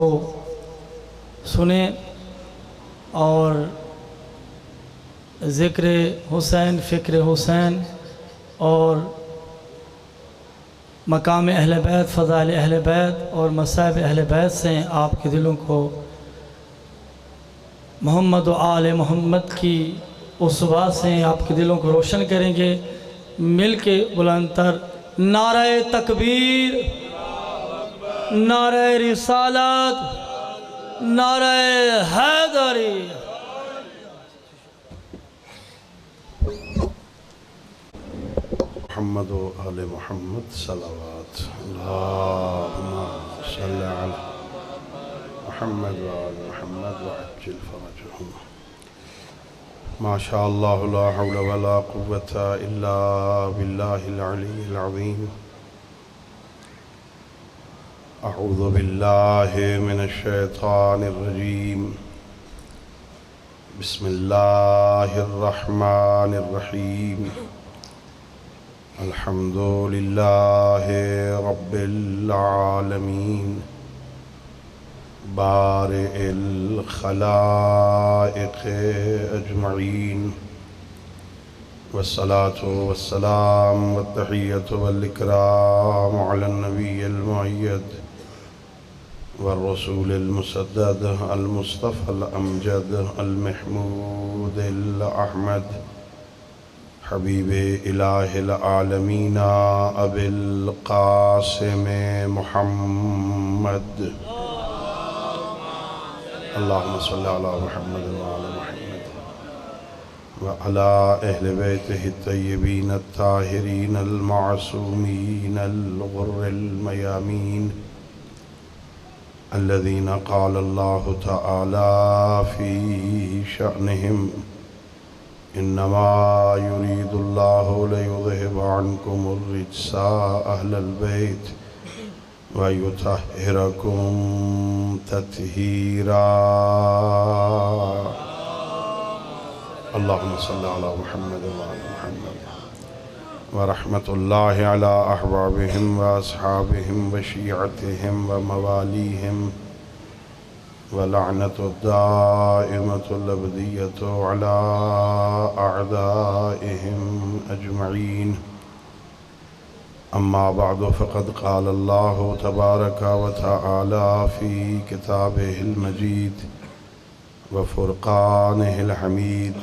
کو سنیں اور ذکر حسین، فکر حسین اور مقام اہل بیت، فضائل اہل بیت اور مصائب اہل بیت سے آپ کے دلوں کو محمد و آل محمد کی اسوات سے آپ کے دلوں کو روشن کریں گے۔ مل کے بلند تر نعرہ تکبیر، نعرہ رسالت، نعرہ حیدری۔ محمد و آل محمد صلوات اللہم صلی علی محمد و آل محمد وعجل فرجہم۔ ما شاء اللہ لا حول ولا قوة الا باللہ العلی العظیم۔ اعوذ باللہ من الشیطان الرجیم، بسم اللہ الرحمن الرحیم۔ الحمد للہ رب العالمین، بارئ الخلائق اجمعین، والصلاة والسلام والتحیۃ والاکرام علی النبی المؤید والرسول المسدد المصطفى الامجد المحمود الاحمد، حبیب الہ العالمین ابی القاسم محمد۔ اللہم صلی علی محمد وعلی محمد وعلی اہل بیتہ الطیبین الطاہرین المعصومین الغر المیامین، الذین قال اللہ تعالی فی شأنہم انما یرید اللہ لیذہب عنکم الرجس اہل البیت ویطہرکم تطہیرا۔ اللہم صلی علی محمد وعلی محمد ورحمت اللہ علی احبابہم واصحابہم وشیعتہم وموالیہم، ولعنت الدائمۃ الابدیۃ علی اعدائہم اجمعین۔ اما بعد فقد قال اللہ تبارک وتعالی فی کتابہ المجید وفرقانہ الحمید،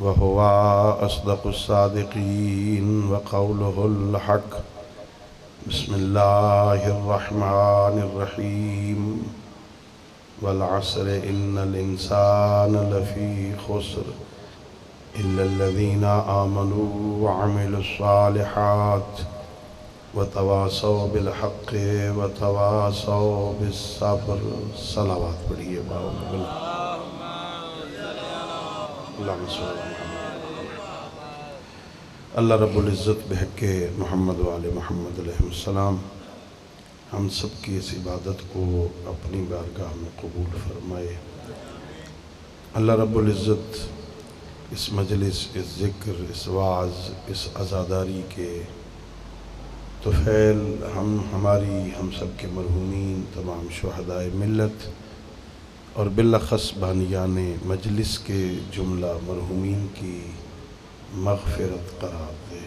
وهو اصدق الصادقین وقولہ الحق۔ بسم اللہ الرحمن الرحیم، والعصر ان الانسان لفی خسر الا الذین آمنوا وعملوا الصالحات وتواصوا بالحق وتواصوا بالصبر۔ صلوات پڑھیے باؤں بلا اللہم صلی علی محمد۔ اللہ رب العزت بحق محمد و آل محمد علیہ السلام ہم سب کی اس عبادت کو اپنی بارگاہ میں قبول فرمائے۔ اللہ رب العزت اس مجلس، اس ذکر، اس وعظ، اس عزاداری کے طفیل ہم سب کے مرحومین، تمام شہدائے ملت اور بالاخص بانیان مجلس کے جملہ مرحومین کی مغفرت قرار دے۔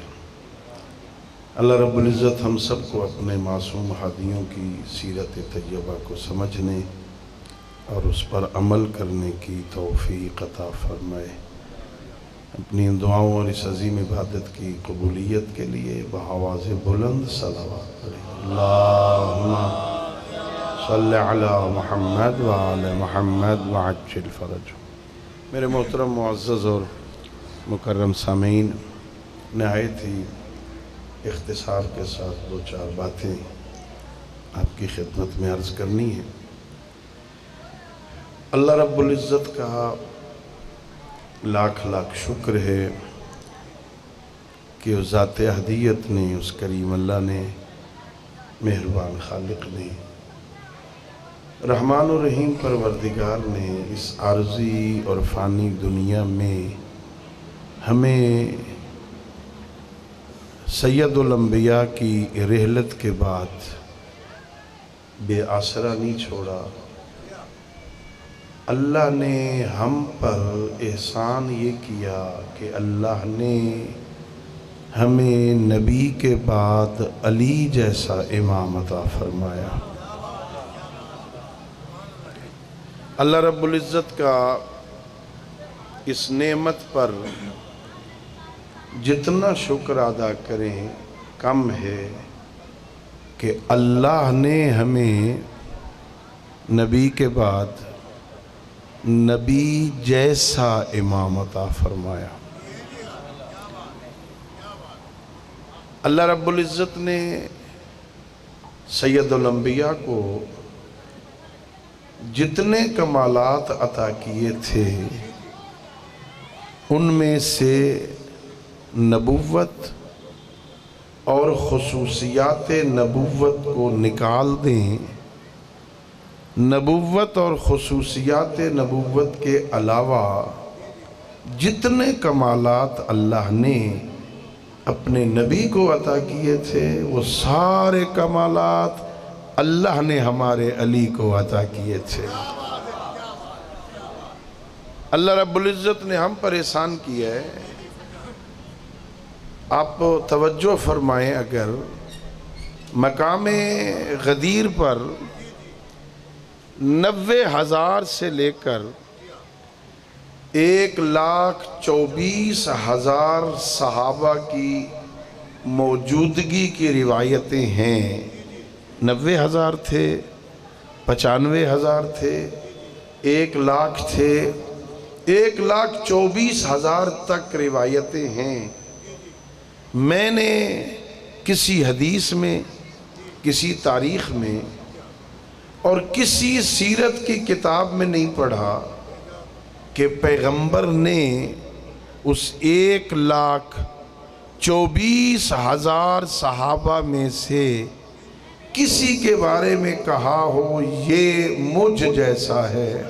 اللہ رب العزت ہم سب کو اپنے معصوم ہادیوں کی سیرت طیبہ کو سمجھنے اور اس پر عمل کرنے کی توفیق عطا فرمائے۔ اپنی دعاؤں اور اس عظیم عبادت کی قبولیت کے لیے بآواز بلند صلوات پڑھیں۔ اللہم صلی علی محمد وعلی محمد وعجل فرجہم۔ میرے محترم معزز اور مکرم سامعین، نہایت ہی اختصار کے ساتھ دو چار باتیں آپ کی خدمت میں عرض کرنی ہے۔ اللہ رب العزت کا لاکھ لاکھ شکر ہے کہ اس ذات احدیت نے، اس کریم اللہ نے، مہربان خالق نے، رحمان و رحیم پروردگار نے اس عارضی اور فانی دنیا میں ہمیں سید الانبیاء کی رحلت کے بعد بے آسرا نہیں چھوڑا۔ اللہ نے ہم پر احسان یہ کیا کہ اللہ نے ہمیں نبی کے بعد علی جیسا امام عطا فرمایا۔ اللہ رب العزت کا اس نعمت پر جتنا شکر ادا کریں کم ہے کہ اللہ نے ہمیں نبی کے بعد نبی جیسا امام عطا فرمایا۔ اللہ رب العزت نے سید الانبیاء کو جتنے کمالات عطا کیے تھے ان میں سے نبوت اور خصوصیات نبوت کو نکال دیں، نبوت اور خصوصیات نبوت کے علاوہ جتنے کمالات اللہ نے اپنے نبی کو عطا کیے تھے وہ سارے کمالات اللہ نے ہمارے علی کو عطا کیے تھے۔ اللہ رب العزت نے ہم پر احسان کیا ہے۔ آپ توجہ فرمائیں، اگر مقام غدیر پر 90,000 سے لے کر 1,24,000 صحابہ کی موجودگی کی روایتیں ہیں، 90,000 تھے، 95,000 تھے، 1,00,000 تھے، 1,24,000 تک روایتیں ہیں۔ میں نے کسی حدیث میں، کسی تاریخ میں اور کسی سیرت کی کتاب میں نہیں پڑھا کہ پیغمبر نے اس 1,24,000 صحابہ میں سے کسی کے بارے میں کہا ہو یہ مجھ جیسا ہے۔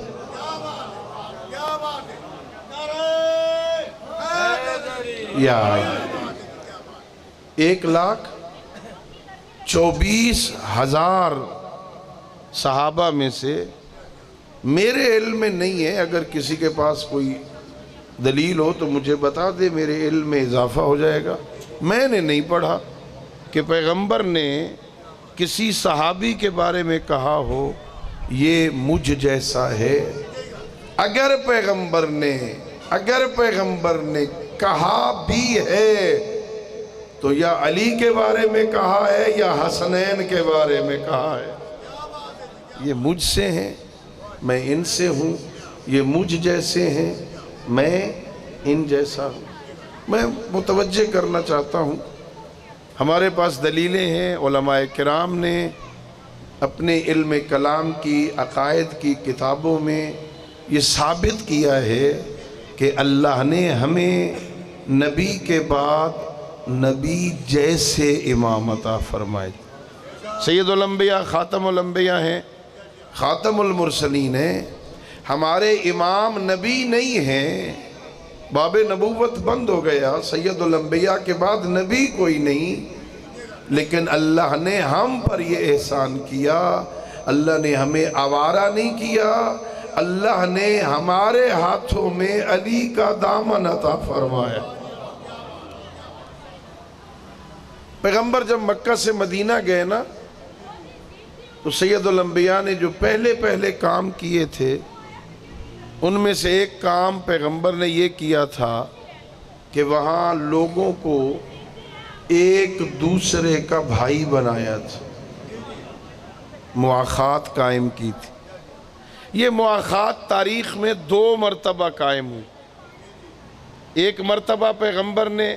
یا 1,24,000 صحابہ میں سے میرے علم میں نہیں ہے، اگر کسی کے پاس کوئی دلیل ہو تو مجھے بتا دے، میرے علم میں اضافہ ہو جائے گا۔ میں نے نہیں پڑھا کہ پیغمبر نے کسی صحابی کے بارے میں کہا ہو یہ مجھ جیسا ہے۔ اگر پیغمبر نے کہا بھی ہے تو یا علی کے بارے میں کہا ہے یا حسنین کے بارے میں کہا ہے۔ یہ مجھ سے ہیں، میں ان سے ہوں، یہ مجھ جیسے ہیں، میں ان جیسا ہوں۔ میں متوجہ کرنا چاہتا ہوں، ہمارے پاس دلیلیں ہیں، علماء کرام نے اپنے علم کلام کی عقائد کی کتابوں میں یہ ثابت کیا ہے کہ اللہ نے ہمیں نبی کے بعد نبی جیسے امام عطا فرمائے۔ سید الانبیاء خاتم الانبیاء ہیں، خاتم المرسلین ہیں، ہمارے امام نبی نہیں ہیں، باب نبوت بند ہو گیا، سید الانبیاء کے بعد نبی کوئی نہیں، لیکن اللہ نے ہم پر یہ احسان کیا، اللہ نے ہمیں آوارہ نہیں کیا، اللہ نے ہمارے ہاتھوں میں علی کا دامن عطا فرمایا۔ پیغمبر جب مکہ سے مدینہ گئے نا تو سید الانبیاء نے جو پہلے کام کیے تھے ان میں سے ایک کام پیغمبر نے یہ کیا تھا کہ وہاں لوگوں کو ایک دوسرے کا بھائی بنایا تھا، مواخات قائم کی تھی۔ یہ مواخات تاریخ میں 2 مرتبہ قائم ہوئی۔ ایک مرتبہ پیغمبر نے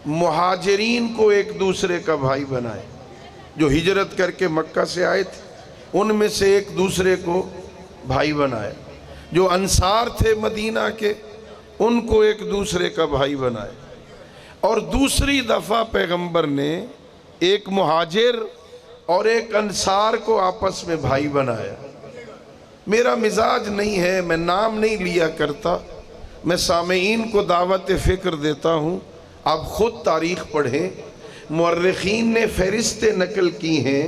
مہاجرین کو ایک دوسرے کا بھائی بنائے، جو ہجرت کر کے مکہ سے آئے تھے ان میں سے ایک دوسرے کو بھائی بنایا، جو انصار تھے مدینہ کے ان کو ایک دوسرے کا بھائی بنائے، اور دوسری دفعہ پیغمبر نے ایک مہاجر اور ایک انصار کو آپس میں بھائی بنایا۔ میرا مزاج نہیں ہے، میں نام نہیں لیا کرتا، میں سامعین کو دعوت فکر دیتا ہوں، آپ خود تاریخ پڑھیں، مورخین نے فہرستیں نقل کی ہیں،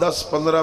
10, 15,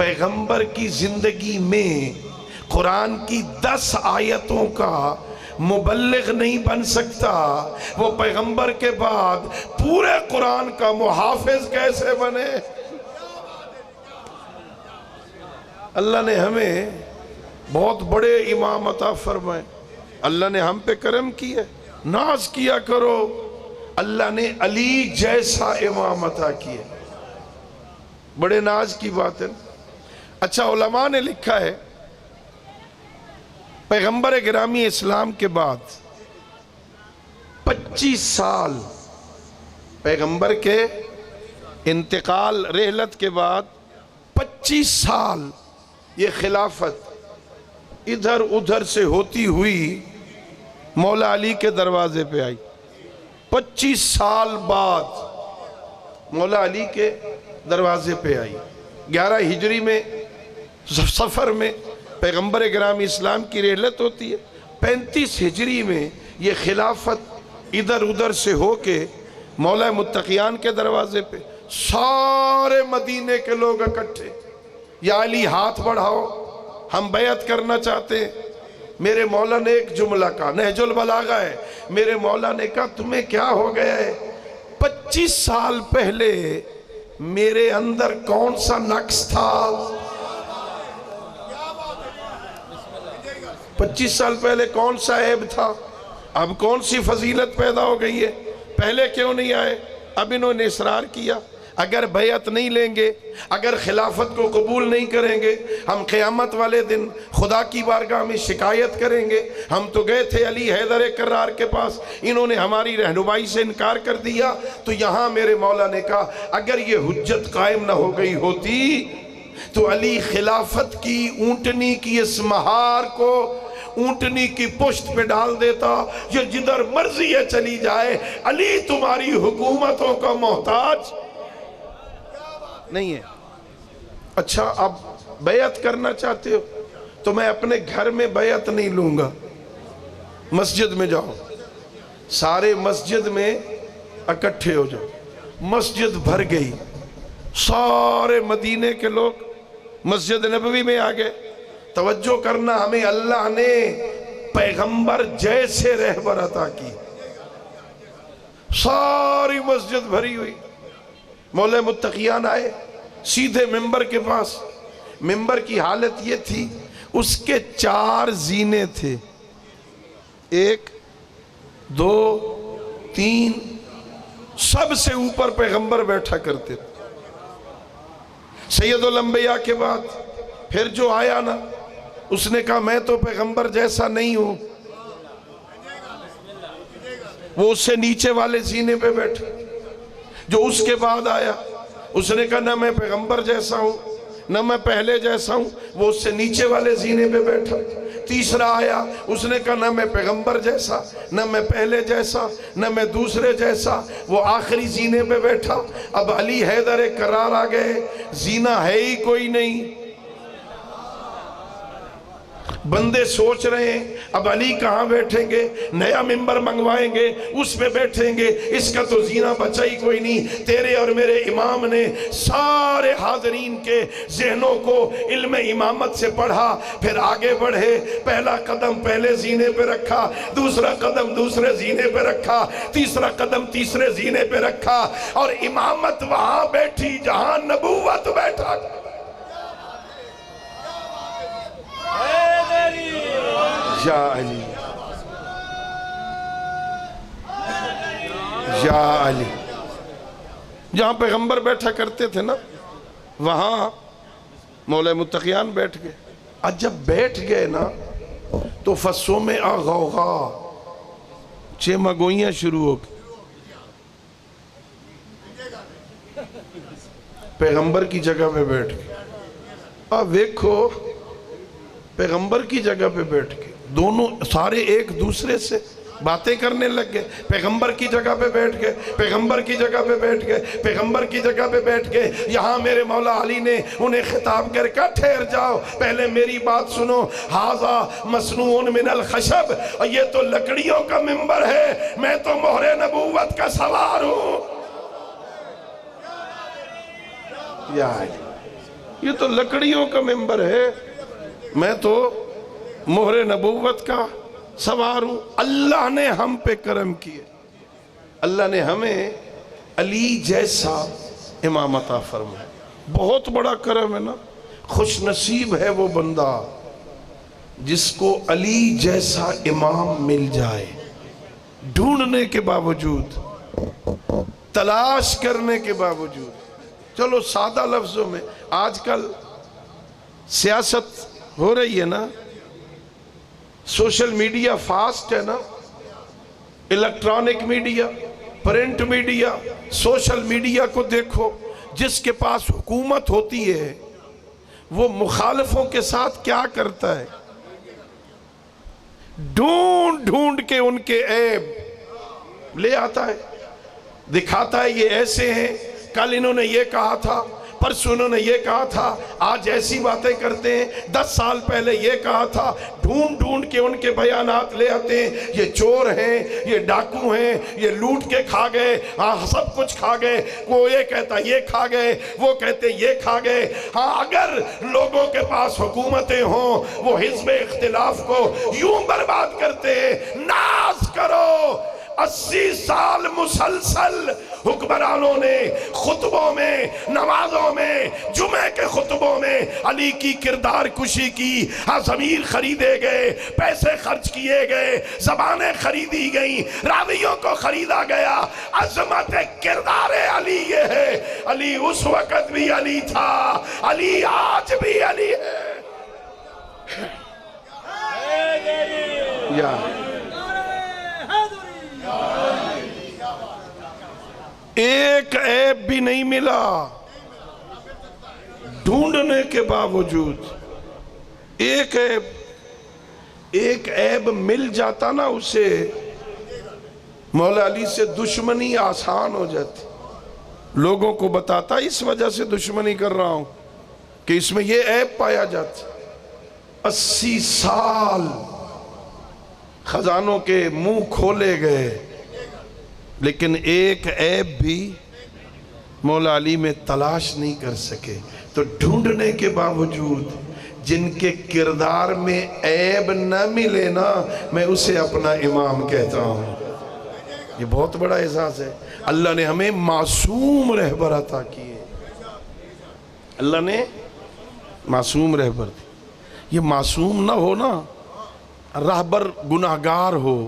پیغمبر کی زندگی میں قرآن کی 10 آیتوں کا مبلغ نہیں بن سکتا، وہ پیغمبر کے بعد پورے قرآن کا محافظ کیسے بنے؟ اللہ نے ہمیں بہت بڑے امام عطا فرمائے، اللہ نے ہم پہ کرم کیا، ناز کیا کرو، اللہ نے علی جیسا امام عطا کیا، بڑے ناز کی بات ہے۔ اچھا، علماء نے لکھا ہے پیغمبر گرامی اسلام کے بعد 25 سال، پیغمبر کے انتقال رحلت کے بعد 25 سال یہ خلافت ادھر ادھر سے ہوتی ہوئی مولا علی کے دروازے پہ آئی۔ 25 سال بعد مولا علی کے دروازے پہ آئی۔ 11 ہجری میں سفر میں پیغمبر گرامی اسلام کی رحلت ہوتی ہے، 35 ہجری میں یہ خلافت ادھر ادھر سے ہو کے مولا متقیان کے دروازے پہ، سارے مدینے کے لوگ اکٹھے، یا علی ہاتھ بڑھاؤ ہم بیعت کرنا چاہتے ہیں۔ میرے مولا نے ایک جملہ کہا، نہج البلاغہ ہے، میرے مولا نے کہا تمہیں کیا ہو گیا ہے؟ 25 سال پہلے میرے اندر کون سا نقص تھا؟ 25 سال پہلے کون سا عیب تھا؟ اب کون سی فضیلت پیدا ہو گئی ہے؟ پہلے کیوں نہیں آئے؟ اب انہوں نے اصرار کیا، اگر بیعت نہیں لیں گے، اگر خلافت کو قبول نہیں کریں گے، ہم قیامت والے دن خدا کی بارگاہ میں شکایت کریں گے۔ ہم تو گئے تھے علی حیدر کرار کے پاس، انہوں نے ہماری رہنمائی سے انکار کر دیا۔ تو یہاں میرے مولا نے کہا اگر یہ حجت قائم نہ ہو گئی ہوتی تو علی خلافت کی اونٹنی کی اس مہار کو اونٹنی کی پشت پہ ڈال دیتا، یہ جدھر مرضی ہے چلی جائے، علی تمہاری حکومتوں کا محتاج نہیں ہے۔ اچھا، اب بیعت کرنا چاہتے ہو تو میں اپنے گھر میں بیعت نہیں لوں گا، مسجد میں جاؤ، سارے مسجد میں اکٹھے ہو جاؤ۔ مسجد بھر گئی، سارے مدینے کے لوگ مسجد نبوی میں آ گئے۔ توجہ کرنا، ہمیں اللہ نے پیغمبر جیسے رہبر عطا کی، ساری مسجد بھری ہوئی۔ مولا متقیان آئے سیدھے ممبر کے پاس، ممبر کی حالت یہ تھی اس کے 4 زینے تھے، 1 2 3، سب سے اوپر پیغمبر بیٹھا کرتے تھے۔ سید الانبیاء کے بعد پھر جو آیا نا، اس نے کہا میں تو پیغمبر جیسا نہیں ہوں، وہ اس سے نیچے والے زینے پہ بیٹھا۔ جو اس کے بعد آیا اس نے کہا نہ میں پیغمبر جیسا ہوں نہ میں پہلے جیسا ہوں، وہ اس سے نیچے والے زینے پہ بیٹھا۔ تیسرا آیا، اس نے کہا نہ میں پیغمبر جیسا نہ میں پہلے جیسا نہ میں دوسرے جیسا، وہ آخری زینے پہ بیٹھا۔ اب علی حیدر کرار آ گئے، زینہ ہے ہی کوئی نہیں۔ بندے سوچ رہے ہیں اب علی کہاں بیٹھیں گے، نیا ممبر منگوائیں گے اس پہ بیٹھیں گے، اس کا تو زینہ بچا ہی کوئی نہیں۔ تیرے اور میرے امام نے سارے حاضرین کے ذہنوں کو علم امامت سے پڑھا، پھر آگے بڑھے، پہلا قدم پہلے زینے پہ رکھا، دوسرا قدم دوسرے زینے پہ رکھا، تیسرا قدم تیسرے زینے پہ رکھا، اور امامت وہاں بیٹھی جہاں نبوت بیٹھا۔ یا علی یا علی، جہاں پیغمبر بیٹھا کرتے تھے نا وہاں مولا متقیان بیٹھ گئے۔ اور جب بیٹھ گئے نا تو فصوں میں غوغا، چیمگوئیاں شروع ہو گئی۔ پیغمبر کی جگہ پہ بیٹھ گئے، اب دیکھو پیغمبر کی جگہ پہ بیٹھ کے دونوں سارے ایک دوسرے سے باتیں کرنے لگ گئے۔ پیغمبر کی جگہ پہ بیٹھ گئے، پیغمبر کی جگہ پہ بیٹھ گئے، پیغمبر کی جگہ پہ بیٹھ گئے۔ یہاں میرے مولا علی نے انہیں خطاب کر کے ٹھہر جاؤ، پہلے میری بات سنو۔ ھذا مصنوع من الخشب، اور یہ تو لکڑیوں کا ممبر ہے، میں تو مہر نبوت کا سوار ہوں۔ یا علی یہ تو لکڑیوں کا ممبر ہے، میں تو مہر نبوت کا سوار ہوں۔ اللہ نے ہم پہ کرم کیے، اللہ نے ہمیں علی جیسا امام عطا فرمایا، بہت بڑا کرم ہے نا۔ خوش نصیب ہے وہ بندہ جس کو علی جیسا امام مل جائے، ڈھونڈنے کے باوجود، تلاش کرنے کے باوجود۔ چلو سادہ لفظوں میں، آج کل سیاست ہو رہی ہے نا، سوشل میڈیا فاسٹ ہے نا، electronic media, print media, social media کو دیکھو۔ جس کے پاس حکومت ہوتی ہے وہ مخالفوں کے ساتھ کیا کرتا ہے؟ ڈھونڈ ڈھونڈ کے ان کے عیب لے آتا ہے، دکھاتا ہے یہ ایسے ہیں، کل انہوں نے یہ کہا تھا، پرسوں انہوں نے یہ کہا تھا، آج ایسی باتیں کرتے ہیں، 10 سال پہلے یہ کہا تھا۔ ڈھونڈ ڈھونڈ کے ان کے بیانات لے آتے ہیں، یہ چور ہیں، یہ ڈاکو ہیں، یہ لوٹ کے کھا گئے، ہاں سب کچھ کھا گئے، وہ یہ کہتا یہ کھا گئے، وہ کہتے یہ کھا گئے۔ ہاں اگر لوگوں کے پاس حکومتیں ہوں وہ حزب اختلاف کو یوں برباد کرتے ہیں۔ ناز کرو، 80 سال مسلسل حکمرانوں نے خطبوں میں، نمازوں میں، جمعہ کے خطبوں میں علی کی کردار کشی کی۔ ہاں ضمیر خریدے گئے، پیسے خرچ کیے گئے، زبانیں خریدی گئیں، راویوں کو خریدا گیا۔ عظمت کردار علی یہ ہے، علی اس وقت بھی علی تھا، علی آج بھی علی ہے۔ یا ایک عیب بھی نہیں ملا، ڈھونڈنے کے باوجود ایک عیب مل جاتا نا، اسے مولا علی سے دشمنی آسان ہو جاتی۔ لوگوں کو بتاتا اس وجہ سے دشمنی کر رہا ہوں کہ اس میں یہ عیب پایا جاتا۔ 80 سال خزانوں کے منہ کھولے گئے، لیکن ایک عیب بھی مولا علی میں تلاش نہیں کر سکے۔ تو ڈھونڈنے کے باوجود جن کے کردار میں عیب نہ ملے نا، میں اسے اپنا امام کہتا ہوں۔ یہ بہت بڑا احساس ہے۔ اللہ نے ہمیں معصوم رہبر عطا کیے، اللہ نے معصوم رہبر دی۔ یہ معصوم نہ ہو نا، رہبر گناہگار ہو،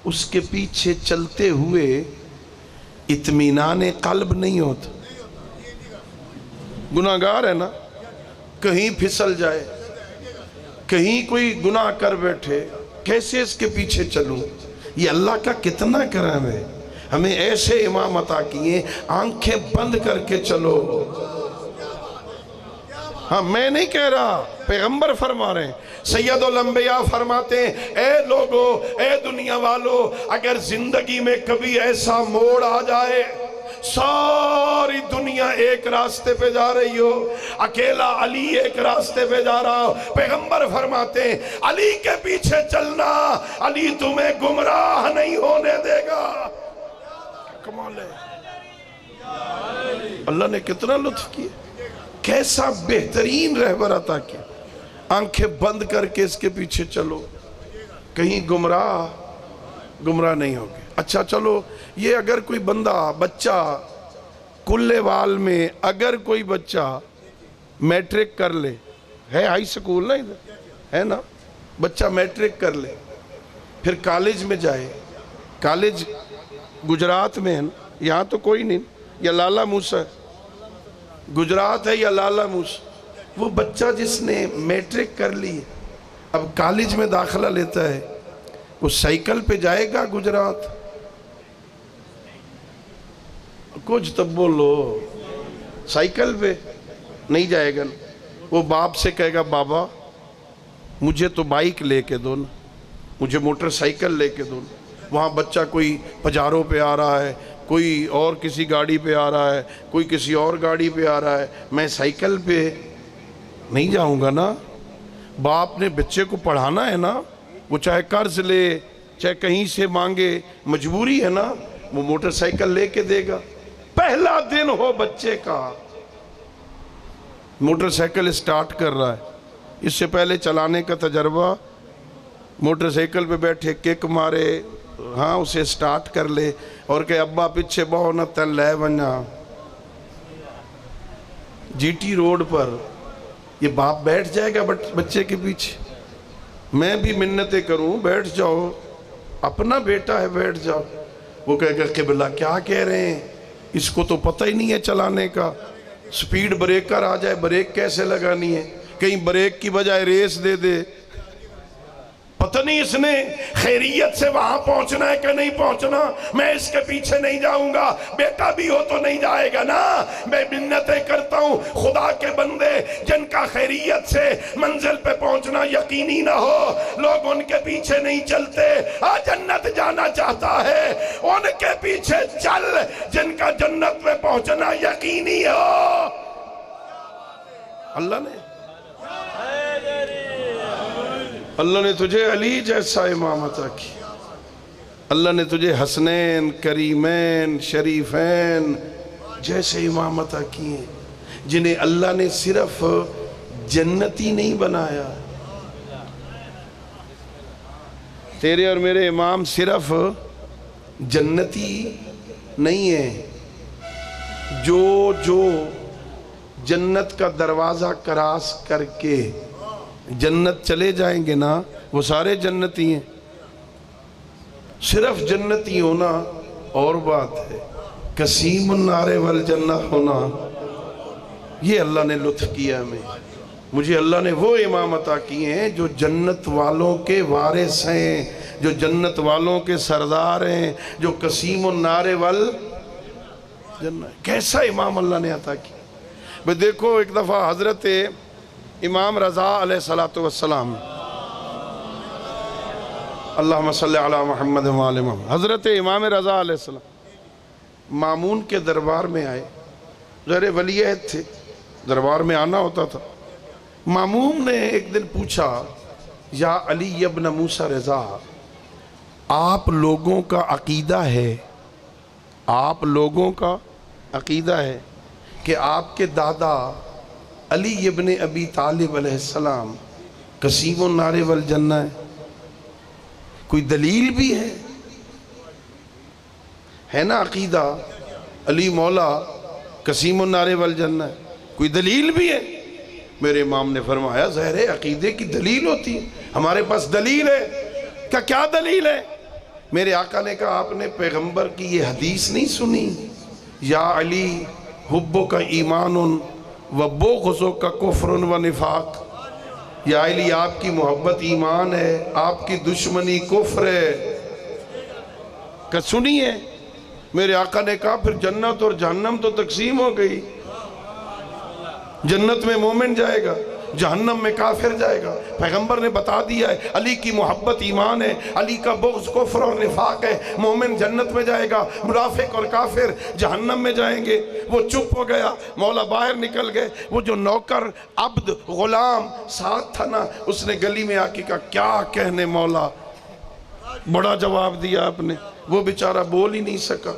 اس کے پیچھے چلتے ہوئے اطمینان قلب نہیں ہوتا۔ گناہگار ہے نا، کہیں پھسل جائے، کہیں کوئی گناہ کر بیٹھے، کیسے اس کے پیچھے چلوں؟ یہ اللہ کا کتنا کرم ہے، ہمیں ایسے امام عطا کیے، آنکھیں بند کر کے چلو۔ ہاں میں نہیں کہہ رہا، پیغمبر فرما رہے ہیں، سید الانبیاء فرماتے ہیں، اے لوگو، اے دنیا والو، اگر زندگی میں کبھی ایسا موڑ آ جائے، ساری دنیا ایک راستے پہ جا رہی ہو، اکیلا علی ایک راستے پہ جا رہا ہو، پیغمبر فرماتے ہیں علی کے پیچھے چلنا، علی تمہیں گمراہ نہیں ہونے دے گا۔ کمال ہے، اللہ نے کتنا لطف کیا، کیسا بہترین رہبر عطا کیا۔ آنکھیں بند کر کے اس کے پیچھے چلو، کہیں گمراہ نہیں ہوگے۔ اچھا چلو، یہ اگر کوئی بچہ کلے وال میں اگر کوئی بچہ میٹرک کر لے، ہے ہائی سکول نا ادھر ہے نا، بچہ میٹرک کر لے، پھر کالج میں جائے، کالج گجرات میں ہے نا، یہاں تو کوئی نہیں، یا لالا موسیٰ ہے، گجرات ہے یا لالا موسیٰ، وہ بچہ جس نے میٹرک کر لی اب کالج میں داخلہ لیتا ہے، وہ سائیکل پہ جائے گا گجرات؟ کچھ تب بولو، سائیکل پہ نہیں جائے گا۔ وہ باپ سے کہے گا بابا مجھے تو بائک لے کے دو نا، مجھے موٹر سائیکل لے کے دو نا۔ وہاں بچہ کوئی پجاروں پہ آ رہا ہے، کوئی اور کسی گاڑی پہ آ رہا ہے، کوئی کسی اور گاڑی پہ آ رہا ہے، میں سائیکل پہ نہیں جاؤں گا نا۔ باپ نے بچے کو پڑھانا ہے نا، وہ چاہے قرض لے چاہے کہیں سے مانگے، مجبوری ہے نا، وہ موٹر سائیکل لے کے دے گا۔ پہلا دن ہو بچے کا، موٹر سائیکل اسٹارٹ کر رہا ہے، اس سے پہلے چلانے کا تجربہ، موٹر سائیکل پہ بیٹھے کک مارے، ہاں اسے اسٹارٹ کر لے اور کہ ابا پیچھے بہو نہ تن لے بنا جی ٹی روڈ پر، یہ باپ بیٹھ جائے گا بچے کے پیچھے؟ میں بھی منتیں کروں بیٹھ جاؤ، اپنا بیٹا ہے بیٹھ جاؤ، وہ کہے گا قبلہ کیا کہہ رہے ہیں، اس کو تو پتہ ہی نہیں ہے چلانے کا، سپیڈ بریکر آ جائے بریک کیسے لگانی ہے، کہیں بریک کی بجائے ریس دے دے، پتہ نہیں اس نے خیریت سے وہاں پہنچنا ہے کہ نہیں پہنچنا، میں اس کے پیچھے نہیں جاؤں گا، بیٹا بھی ہو تو نہیں جائے گا نا۔ میں منتیں کرتا ہوں خدا کے بندے جن کا خیریت سے منزل پہ پہنچنا یقینی نہ ہو، لوگ ان کے پیچھے نہیں چلتے، جنت جانا چاہتا ہے ان کے پیچھے چل جن کا جنت میں پہنچنا یقینی ہو۔ اللہ نے تجھے علی جیسا امام عطا کی، اللہ نے تجھے حسنین کریمین شریفین جیسے امام عطا کیے جنہیں اللہ نے صرف جنتی نہیں بنایا۔ تیرے اور میرے امام صرف جنتی نہیں ہیں، جو جنت کا دروازہ کراس کر کے جنت چلے جائیں گے نا وہ سارے جنتی ہیں، صرف جنتی ہونا اور بات ہے، قسیم النار والجنہ ہونا یہ اللہ نے لطف کیا ہمیں۔ مجھے اللہ نے وہ امام عطا کیے ہیں جو جنت والوں کے وارث ہیں، جو جنت والوں کے سردار ہیں، جو قسیم النار والجنہ۔ کیسا امام اللہ نے عطا کیا؟ بھئی دیکھو ایک دفعہ حضرت امام رضا علیہ السلام، اللہم صلی علی محمد وآل محمد، حضرت امام رضا علیہ السلام مامون کے دربار میں آئے، ظاہر ولی عہد تھے، دربار میں آنا ہوتا تھا۔ مامون نے ایک دن پوچھا، یا علی ابن موسیٰ رضا، آپ لوگوں کا عقیدہ ہے، آپ لوگوں کا عقیدہ ہے کہ آپ کے دادا علی ابن ابی طالب علیہ السلام قسیم النار والجنہ ہے؟ کوئی دلیل بھی ہے نا عقیدہ علی مولا قسیم النار والجنہ ہے، کوئی دلیل بھی ہے؟ میرے امام نے فرمایا ظاہر ہے عقیدے کی دلیل ہوتی ہے، ہمارے پاس دلیل ہے۔ کیا دلیل ہے؟ میرے آقا نے کہا آپ نے پیغمبر کی یہ حدیث نہیں سنی، یا علی حبک ایمان و بغضک کفر و نفاق، یا علی آپ کی محبت ایمان ہے، آپ کی دشمنی کفر ہے، کہ سنی ہے؟ میرے آقا نے کہا پھر جنت اور جہنم تو تقسیم ہو گئی، جنت میں مومن جائے گا، جہنم میں کافر جائے گا۔ پیغمبر نے بتا دیا ہے علی کی محبت ایمان ہے، علی کا بغض کفر اور نفاق ہے، مومن جنت میں جائے گا، منافق اور کافر جہنم میں جائیں گے۔ وہ چپ ہو گیا، مولا باہر نکل گئے، وہ جو نوکر عبد غلام ساتھ تھا نا اس نے گلی میں آ کے کہا کیا کہنے مولا، بڑا جواب دیا آپ نے، وہ بیچارہ بول ہی نہیں سکا،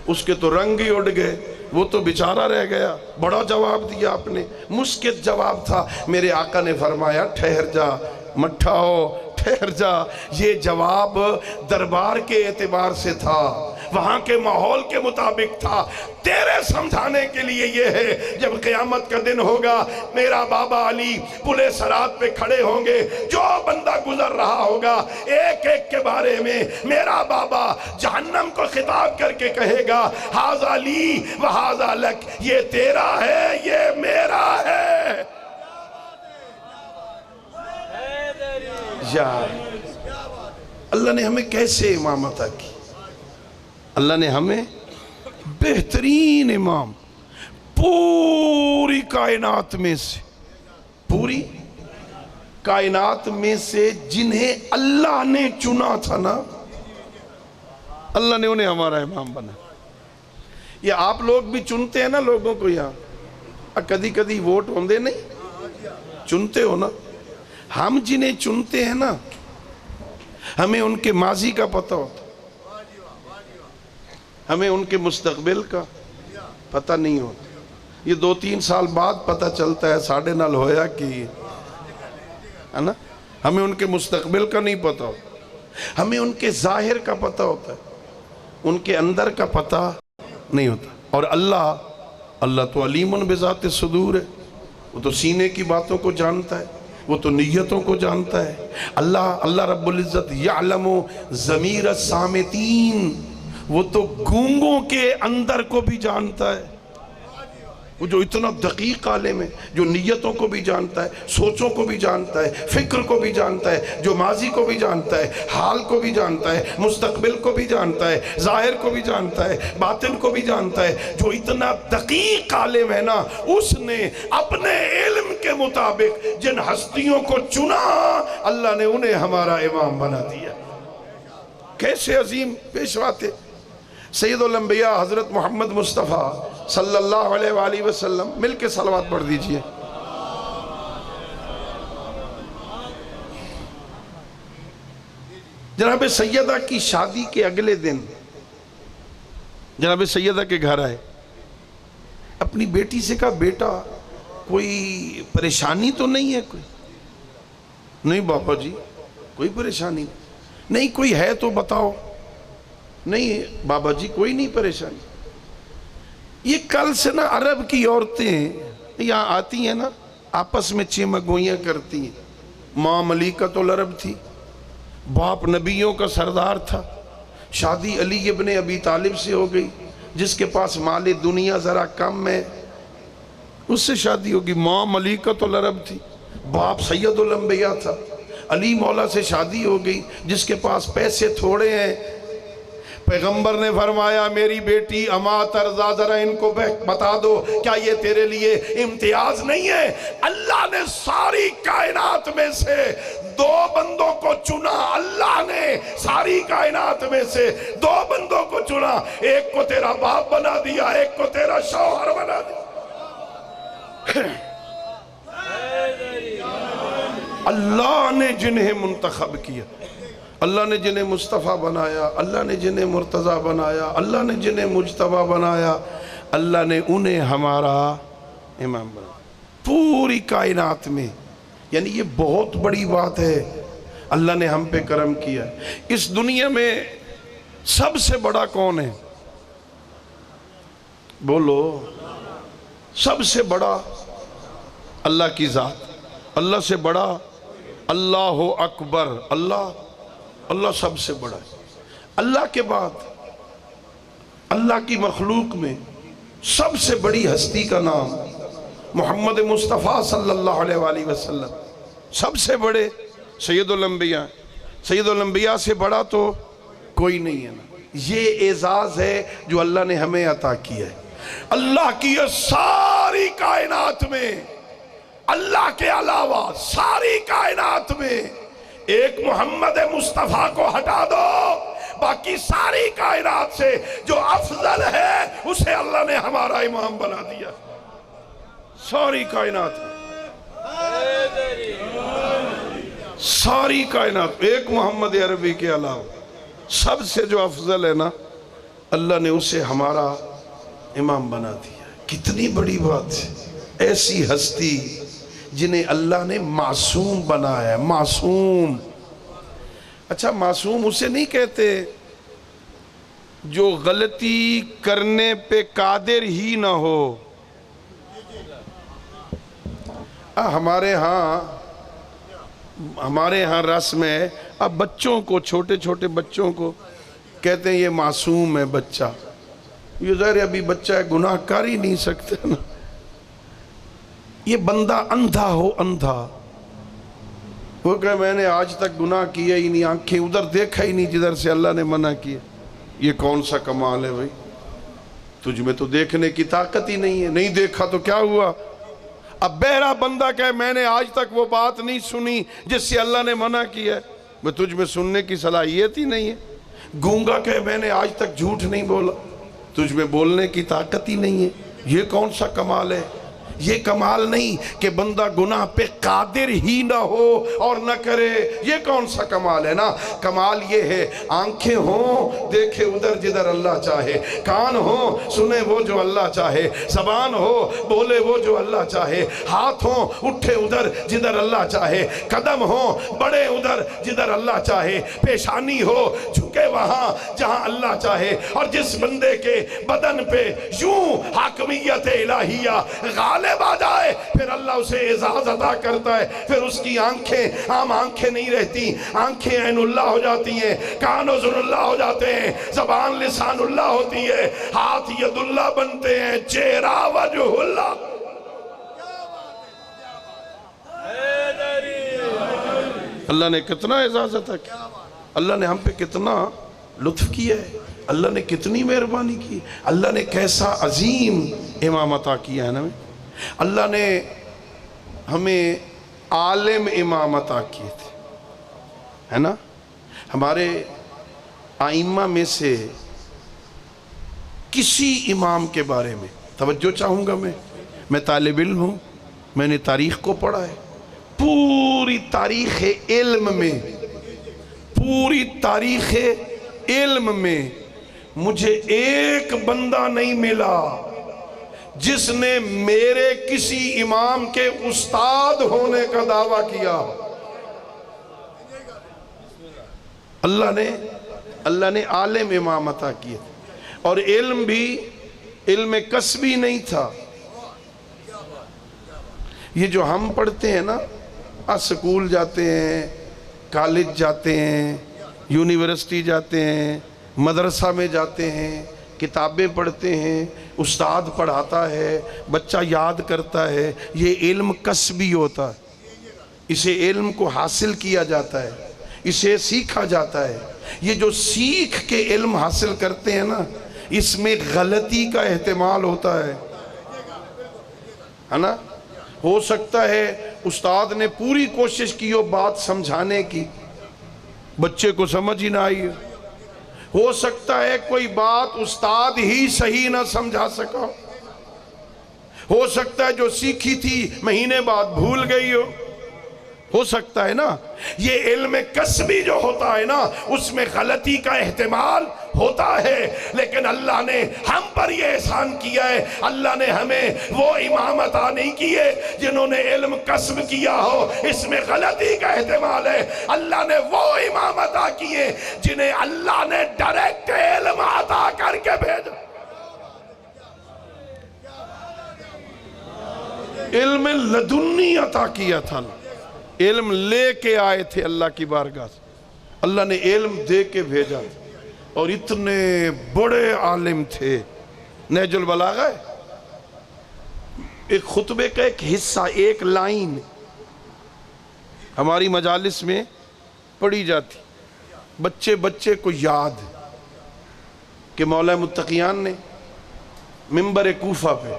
اس کے تو رنگ ہی اڑ گئے، وہ تو بیچارہ رہ گیا، بڑا جواب دیا آپ نے، مسکت جواب تھا۔ میرے آقا نے فرمایا ٹھہر جا مٹھاؤ، ٹھہر جا، یہ جواب دربار کے اعتبار سے تھا، وہاں کے ماحول کے مطابق تھا، تیرے سمجھانے کے لیے یہ ہے جب قیامت کا دن ہوگا میرا بابا علی پلے صراط پہ کھڑے ہوں گے، جو بندہ گزر رہا ہوگا ایک ایک کے بارے میں میرا بابا جہنم کو خطاب کر کے کہے گا ھذا لی و ھذا لک، یہ تیرا ہے یہ میرا ہے۔ اللہ نے ہمیں کیسے امام عطا کی؟ اللہ نے ہمیں بہترین امام پوری کائنات میں سے، پوری کائنات میں سے جنہیں اللہ نے چنا تھا نا، اللہ نے انہیں ہمارا امام بنا۔ یہ آپ لوگ بھی چنتے ہیں نا لوگوں کو، یہاں کدی کدی ووٹ ہوندے نہیں، چنتے ہو نا، ہم جنہیں چنتے ہیں نا ہمیں ان کے ماضی کا پتہ ہوتا، ہمیں ان کے مستقبل کا پتہ نہیں ہوتا، یہ 2-3 سال بعد پتہ چلتا ہے ساڑھے نال ہویا کی ہے نا. ہمیں ان کے مستقبل کا نہیں پتا ہوتا، ہمیں ان کے ظاہر کا پتہ ہوتا ہے، ان کے اندر کا پتہ نہیں ہوتا. اور اللہ تو علیم بذات الصدور ہے، وہ تو سینے کی باتوں کو جانتا ہے، وہ تو نیتوں کو جانتا ہے. اللہ رب العزت یعلم ضمیر الصامتین، وہ تو گونگوں کے اندر کو بھی جانتا ہے. وہ جو اتنا دقیق عالم ہے، جو نیتوں کو بھی جانتا ہے، سوچوں کو بھی جانتا ہے، فکر کو بھی جانتا ہے، جو ماضی کو بھی جانتا ہے، حال کو بھی جانتا ہے، مستقبل کو بھی جانتا ہے، ظاہر کو بھی جانتا ہے، باطن کو بھی جانتا ہے. جو اتنا دقیق عالم ہے نا، اس نے اپنے علم کے مطابق جن ہستیوں کو چنا، اللہ نے انہیں ہمارا امام بنا دیا. کیسے عظیم پیشوا تھے سید الانبیاء حضرت محمد مصطفیٰ صلی اللہ علیہ وآلہ وسلم. مل کے صلوات پڑھ دیجئے. جناب سیدہ کی شادی کے اگلے دن جناب سیدہ کے گھر آئے، اپنی بیٹی سے کہا بیٹا کوئی پریشانی تو نہیں ہے؟ کوئی نہیں بابا جی کوئی پریشانی نہیں. کوئی ہے تو بتاؤ. نہیں بابا جی کوئی نہیں پریشانی. یہ کل سے نا عرب کی عورتیں یہاں آتی ہیں نا، آپس میں چمگوئیاں کرتی ہیں. ماں ملیکۃ العرب تھی، باپ نبیوں کا سردار تھا، شادی علی ابن ابی طالب سے ہو گئی، جس کے پاس مال دنیا ذرا کم ہے اس سے شادی ہوگی. ماں ملیکۃ العرب تھی، باپ سید الانبیاء تھا. علی مولا سے شادی ہو گئی جس کے پاس پیسے تھوڑے ہیں. پیغمبر نے فرمایا میری بیٹی اما ترضا ذرا ان کو بتا دو کیا یہ تیرے لیے امتیاز نہیں ہے؟ اللہ نے ساری کائنات میں سے 2 بندوں کو چنا. اللہ نے ساری کائنات میں سے 2 بندوں کو چنا. ایک کو تیرا باپ بنا دیا، ایک کو تیرا شوہر بنا دیا. اللہ نے جنہیں منتخب کیا، اللہ نے جنہیں مصطفیٰ بنایا، اللہ نے جنہیں مرتضیٰ بنایا، اللہ نے جنہیں مجتبیٰ بنایا، اللہ نے انہیں ہمارا امام بنایا. پوری کائنات میں، یعنی یہ بہت بڑی بات ہے. اللہ نے ہم پہ کرم کیا. اس دنیا میں سب سے بڑا کون ہے؟ بولو. سب سے بڑا اللہ کی ذات. اللہ سے بڑا اللہ اکبر. اللہ سب سے بڑا ہے. اللہ کے بعد اللہ کی مخلوق میں سب سے بڑی ہستی کا نام محمد مصطفیٰ صلی اللہ علیہ وآلہ وسلم. سب سے بڑے سید الانبیاء. سید الانبیاء سے بڑا تو کوئی نہیں ہے نا. یہ اعزاز ہے جو اللہ نے ہمیں عطا کیا ہے. اللہ کی یہ ساری کائنات میں، اللہ کے علاوہ ساری کائنات میں ایک محمد مصطفیٰ کو ہٹا دو، باقی ساری کائنات سے جو افضل ہے اسے اللہ نے ہمارا امام بنا دیا. ساری کائنات میں، ساری کائنات ایک محمد عربی کے علاوہ سب سے جو افضل ہے نا، اللہ نے اسے ہمارا امام بنا دیا. کتنی بڑی بات ہے. ایسی ہستی جنہیں اللہ نے معصوم بنایا ہے. معصوم. اچھا معصوم اسے نہیں کہتے جو غلطی کرنے پہ قادر ہی نہ ہو. ہمارے ہاں رسم ہے، اب بچوں کو، چھوٹے چھوٹے بچوں کو کہتے ہیں یہ معصوم ہے بچہ. یہ ظاہر ابھی بچہ ہے، گناہ کر ہی نہیں سکتے نا. یہ بندہ اندھا ہو، اندھا وہ کہ میں نے آج تک گناہ کیا ہی نہیں، آنکھیں ادھر دیکھا ہی نہیں جدھر سے اللہ نے منع کیا. یہ کون سا کمال ہے بھائی؟ تجھ میں تو دیکھنے کی طاقت ہی نہیں ہے. نہیں دیکھا تو کیا ہوا؟ اب بہرا بندہ کہے میں نے آج تک وہ بات نہیں سنی جس سے اللہ نے منع کیا ہے، میں تجھ میں سننے کی صلاحیت ہی نہیں ہے. گونگا کہے میں نے آج تک جھوٹ نہیں بولا، تجھ میں بولنے کی طاقت ہی نہیں ہے. یہ کون سا کمال ہے؟ یہ کمال نہیں کہ بندہ گناہ پہ قادر ہی نہ ہو اور نہ کرے، یہ کون سا کمال ہے نا؟ کمال یہ ہے آنکھیں ہوں دیکھے ادھر جدھر اللہ چاہے، کان ہوں سنے وہ جو اللہ چاہے، زبان ہو بولے وہ جو اللہ چاہے، ہاتھ ہوں اٹھے ادھر جدھر اللہ چاہے، قدم ہوں بڑھے ادھر جدھر اللہ چاہے، پیشانی ہو جھکے وہاں جہاں اللہ چاہے۔ اور جس بندے کے بدن پہ یوں حاکمیت الہیہ غالب آ جائے پھر اللہ اسے اعزاز عطا کرتا ہے، پھر اس کی آنکھیں عام آنکھیں نہیں رہتی، آنکھیں عین اللہ ہو جاتی ہیں، کان اذن اللہ ہو جاتے ہیں، زبان لسان اللہ ہوتی ہے، ہاتھ ید اللہ بنتے ہیں، چہرہ وجہ اللہ۔ اللہ نے کتنا اعزاز عطا کیا، اللہ نے ہم پہ کتنا لطف کیا ہے، اللہ نے کتنی مہربانی کی، اللہ نے کیسا عظیم امام عطا کیا ہے نا۔ اللہ نے ہمیں عالم امام عطا کیے تھے، ہے نا۔ ہمارے ائمہ میں سے کسی امام کے بارے میں توجہ چاہوں گا، میں طالب علم ہوں، میں نے تاریخ کو پڑھا ہے، پوری تاریخ علم میں، پوری تاریخ علم میں مجھے ایک بندہ نہیں ملا جس نے میرے کسی امام کے استاد ہونے کا دعویٰ کیا۔ اللہ نے عالم امام عطا کیے، اور علم بھی علم کسبی نہیں تھا۔ یہ جو ہم پڑھتے ہیں نا، اسکول جاتے ہیں، کالج جاتے ہیں، یونیورسٹی جاتے ہیں، مدرسہ میں جاتے ہیں، کتابیں پڑھتے ہیں، استاد پڑھاتا ہے، بچہ یاد کرتا ہے، یہ علم کسبی ہوتا ہے، اسے علم کو حاصل کیا جاتا ہے، اسے سیکھا جاتا ہے۔ یہ جو سیکھ کے علم حاصل کرتے ہیں نا، اس میں غلطی کا احتمال ہوتا ہے نا۔ ہو سکتا ہے استاد نے پوری کوشش کی ہو بات سمجھانے کی، بچے کو سمجھ ہی نہ آئی ہو سکتا ہے کوئی بات استاد ہی صحیح نہ سمجھا سکا، ہو سکتا ہے جو سیکھی تھی مہینے بعد بھول گئی ہو سکتا ہے نا۔ یہ علم کسبی جو ہوتا ہے نا، اس میں غلطی کا احتمال ہوتا ہے، لیکن اللہ نے ہم پر یہ احسان کیا ہے، اللہ نے ہمیں وہ امام عطا نہیں کیے جنہوں نے علم کسب کیا ہو، اس میں غلطی کا احتمال ہے۔ اللہ نے وہ امام عطا کیے جنہیں اللہ نے ڈائریکٹ علم عطا کر کے بھیجا۔ علم لدنی عطا کیا تھا، علم لے کے آئے تھے اللہ کی بارگاہ سے، اللہ نے علم دے کے بھیجا، اور اتنے بڑے عالم تھے۔ نہج البلاغہ ایک خطبے کا ایک حصہ، ایک لائن ہماری مجالس میں پڑھی جاتی، بچے کو یاد کہ مولا متقیان نے منبر کوفہ پہ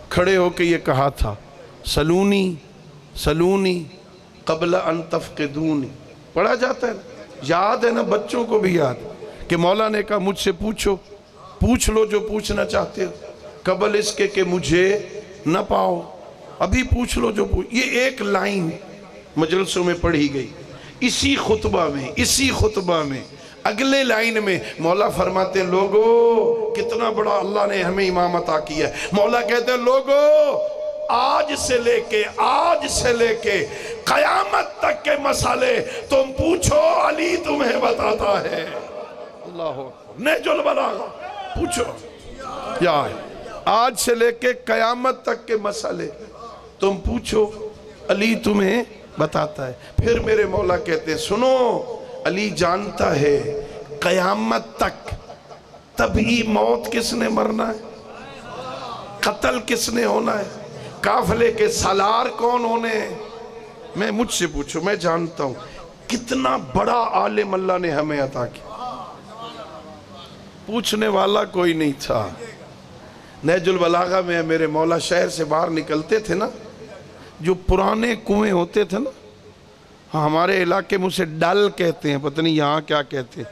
کھڑے ہو کے یہ کہا تھا، سلونی سلونی قبل ان تفقدونی۔ پڑھا جاتا ہے نا، یاد ہے نا، بچوں کو بھی یاد کہ مولا نے کہا مجھ سے پوچھ لو جو پوچھنا چاہتے ہو، قبل اس کے کہ مجھے نہ پاؤ، ابھی پوچھ لو جو یہ ایک لائن مجلسوں میں پڑھی گئی۔ اسی خطبہ میں اگلے لائن میں مولا فرماتے ہیں، لوگو کتنا بڑا اللہ نے ہمیں امام عطا کیا ہے۔ مولا کہتے ہیں، لوگو آج سے لے کے قیامت تک کے مسئلے تم پوچھو، علی تمہیں بتاتا ہے۔ اللہ نہج البلاغہ پوچھو، کیا ہے؟ آج سے لے کے قیامت تک کے مسئلے تم پوچھو، علی تمہیں بتاتا ہے۔ پھر میرے مولا کہتے ہیں، سنو، علی جانتا ہے قیامت تک تبھی موت کس نے مرنا ہے، قتل کس نے ہونا ہے، قافلے کے سالار کون ہونے ہیں۔ میں مجھ سے پوچھو، میں جانتا ہوں کتنا بڑا عالم اللہ نے ہمیں عطا کیا، پوچھنے والا کوئی نہیں تھا۔ نہج البلاغہ میں میرے مولا شہر سے باہر نکلتے تھے نا، جو پرانے کنویں ہوتے تھے نا، ہمارے علاقے میں اسے ڈل کہتے ہیں، پتہ نہیں یہاں کیا کہتے ہیں،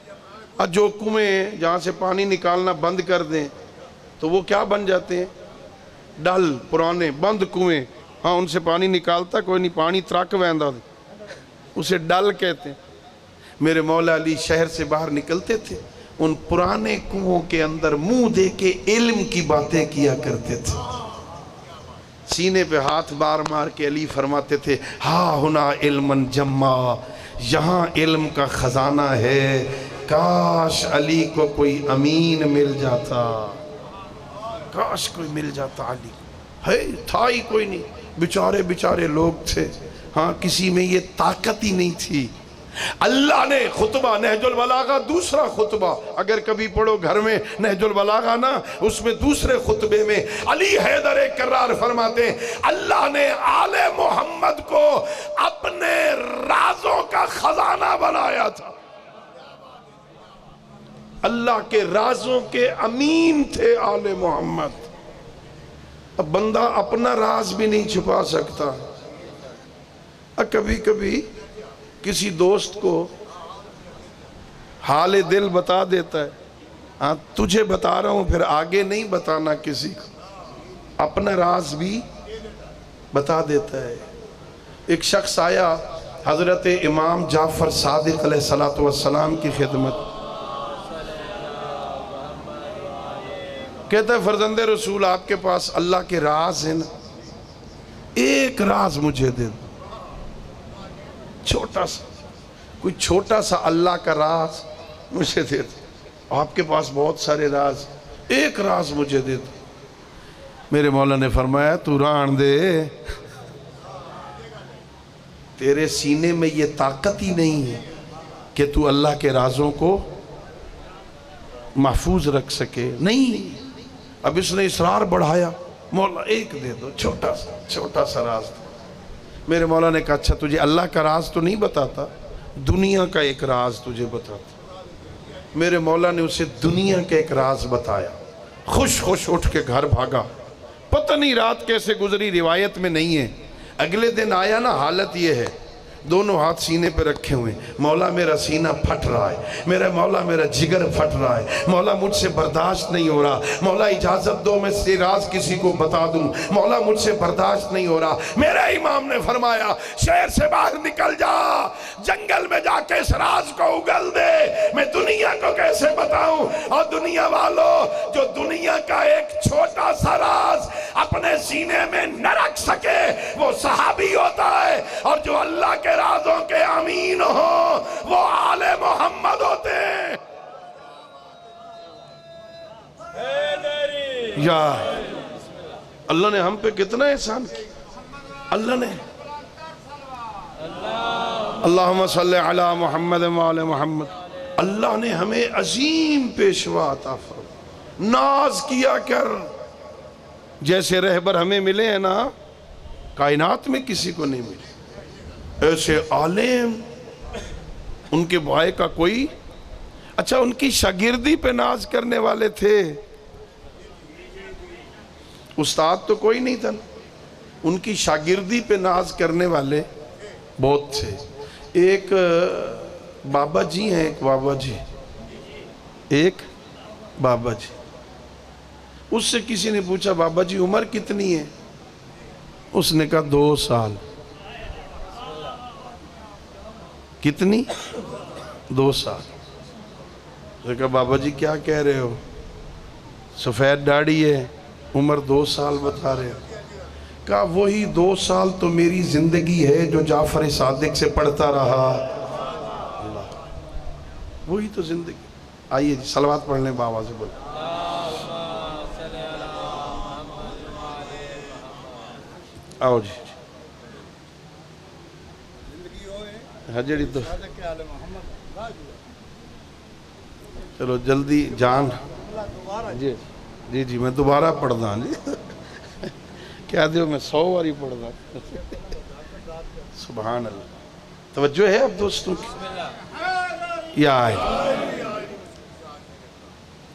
اور جو کنویں جہاں سے پانی نکالنا بند کر دیں تو وہ کیا بن جاتے ہیں، ڈل پرانے بند کنویں، ہاں ان سے پانی نکالتا کوئی نہیں، پانی ترک ویندا اسے ڈل کہتے ہیں۔ میرے مولا علی شہر سے باہر نکلتے تھے، ان پرانے کنووں کے اندر منہ دے کے علم کی باتیں کیا کرتے تھے، سینے پہ ہاتھ بار مار کے علی فرماتے تھے ہاں ہونا علم جمع، یہاں علم کا خزانہ ہے، کاش علی کو کوئی امین مل جاتا، کاش کوئی مل جاتا علی ہے، تھا ہی کوئی نہیں، بیچارے لوگ تھے، ہاں کسی میں یہ طاقت ہی نہیں تھی۔ اللہ نے خطبہ نہج البلاغہ دوسرا خطبہ اگر کبھی پڑھو گھر میں نہج البلاغہ نا، اس میں دوسرے خطبے میں علی حیدر کرار فرماتے ہیں اللہ نے آل محمد کو اپنے رازوں کا خزانہ بنایا تھا، اللہ کے رازوں کے امین تھے آل محمد۔ اب بندہ اپنا راز بھی نہیں چھپا سکتا، کبھی کبھی کسی دوست کو حال دل بتا دیتا ہے، ہاں تجھے بتا رہا ہوں پھر آگے نہیں بتانا کسی کو، اپنا راز بھی بتا دیتا ہے۔ ایک شخص آیا حضرت امام جعفر صادق علیہ السلام کی خدمت، کہتا ہے فرزند رسول آپ کے پاس اللہ کے راز ہیں نا، ایک راز مجھے دے دو، چھوٹا سا، کوئی چھوٹا سا اللہ کا راز مجھے دے دو، آپ کے پاس بہت سارے راز، ایک راز مجھے دے دو۔ میرے مولا نے فرمایا تو ران دے، تیرے سینے میں یہ طاقت ہی نہیں ہے کہ تو اللہ کے رازوں کو محفوظ رکھ سکے، نہیں۔ اب اس نے اصرار بڑھایا، مولا ایک دے دو، چھوٹا سا راز دو۔ میرے مولا نے کہا اچھا تجھے اللہ کا راز تو نہیں بتاتا، دنیا کا ایک راز تجھے بتاتا۔ میرے مولا نے اسے دنیا کا ایک راز بتایا، خوش اٹھ کے گھر بھاگا، پتہ نہیں رات کیسے گزری روایت میں نہیں ہے۔ اگلے دن آیا نا، حالت یہ ہے دونوں ہاتھ سینے پہ رکھے ہوئے، مولا میرا سینہ پھٹ رہا ہے، میرا مولا میرا جگر پھٹ رہا ہے، مولا مجھ سے برداشت نہیں ہو رہا، مولا اجازت دو میں سے راز کسی کو بتا دوں، مولا مجھ سے برداشت نہیں ہو رہا۔ میرے امام نے فرمایا شہر سے باہر نکل جا، جنگل میں جا کے اس راز کو اگل دے، میں دنیا کو کیسے بتاؤں؟ اور دنیا والوں جو دنیا کا ایک چھوٹا سا راز اپنے سینے میں نہ رکھ سکے وہ صحابی ہوتا ہے، اور جو اللہ کے رازوں کے امین ہوں وہ آل محمد ہوتے ہیں۔ یا اللہ نے ہم پہ کتنا احسان کیا، اللہ نے اللہم صلی علی محمد وعلی محمد، اللہ نے ہمیں عظیم پیشوا عطا فرمایا، ناز کیا کر، جیسے رہبر ہمیں ملے ہیں نا کائنات میں کسی کو نہیں ملے، ایسے عالم ان کے بھائی کا کوئی، اچھا ان کی شاگردی پہ ناز کرنے والے تھے، استاد تو کوئی نہیں تھا، ان کی شاگردی پہ ناز کرنے والے بہت تھے۔ ایک بابا جی ہیں، ایک بابا جی، اس سے کسی نے پوچھا بابا جی عمر کتنی ہے؟ اس نے کہا 2 سال۔ کتنی؟ 2 سال۔ اس نے کہا بابا جی کیا کہہ رہے ہو، سفید داڑھی ہے، عمر 2 سال بتا رہے ہو؟ کہا وہی 2 سال تو میری زندگی ہے جو جعفر صادق سے پڑھتا رہا، اللہ وہی تو زندگی۔ آئیے جی صلوات پڑھ لیں بابا سے، بولیں آؤ جی حجری تو چلو جلدی جان جی میں دوبارہ پڑھ دا جی، کیا دیو میں 100 باری پڑھ دا، سبحان اللہ۔ توجہ ہے اب دوستوں کی، یا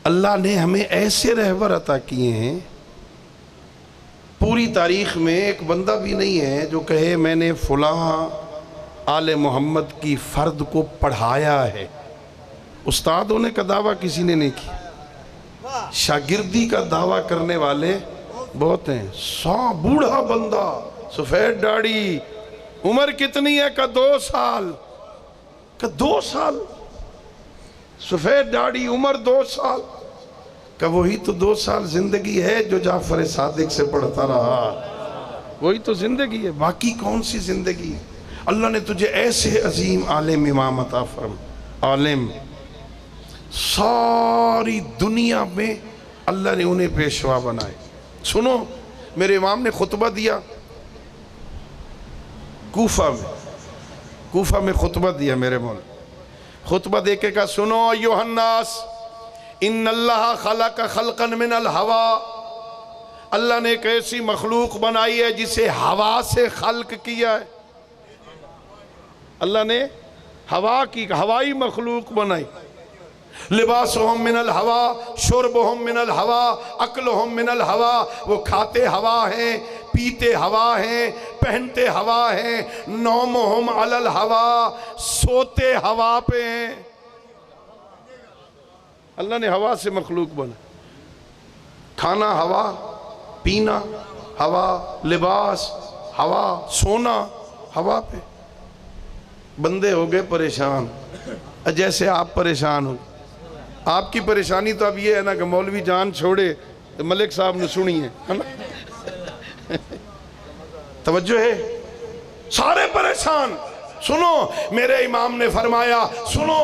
اللہ نے ہمیں ایسے رہبر عطا کیے ہیں، پوری تاریخ میں ایک بندہ بھی نہیں ہے جو کہے میں نے فلاں آل محمد کی فرد کو پڑھایا ہے۔ استاد ہونے کا دعویٰ کسی نے نہیں کیا، شاگردی کا دعویٰ کرنے والے بہت ہیں. 100 بوڑھا بندہ سفید داڑھی, عمر کتنی ہے؟ کہ 2 سال. کہ 2 سال سفید داڑھی, عمر 2 سال. کہ وہی تو 2 سال زندگی ہے جو جعفر صادق سے پڑھتا رہا, وہی تو زندگی ہے. باقی کون سی زندگی؟ اللہ نے تجھے ایسے عظیم عالم امام عطا فرم, عالم ساری دنیا میں اللہ نے انہیں پیشوا بنائے. سنو, میرے امام نے خطبہ دیا کوفہ میں خطبہ دیا میرے مولا. خطبہ دے کے کہا, سنو ایھا الناس ان اللہ خلق خلقا من الہوا, اللہ نے ایک ایسی مخلوق بنائی ہے جسے ہوا سے خلق کیا ہے. اللہ نے ہوا کی ہوائی مخلوق بنائی. لباسہم من الہوا, شربہم من الہوا, اکلہم من الہوا, وہ کھاتے ہوا ہیں, پیتے ہوا ہیں, پہنتے ہوا ہیں. نومہم علی الہوا, سوتے ہوا پہ ہیں. اللہ نے ہوا سے مخلوق بنا. کھانا ہوا, پینا ہوا, لباس ہوا, سونا ہوا پہ. بندے ہو گئے پریشان, جیسے آپ پریشان ہو. آپ کی پریشانی تو اب یہ ہے نا کہ مولوی جان چھوڑے تو ملک صاحب نے سنی ہے نا. توجہ ہے, سارے پریشان. سنو, میرے امام نے فرمایا, سنو,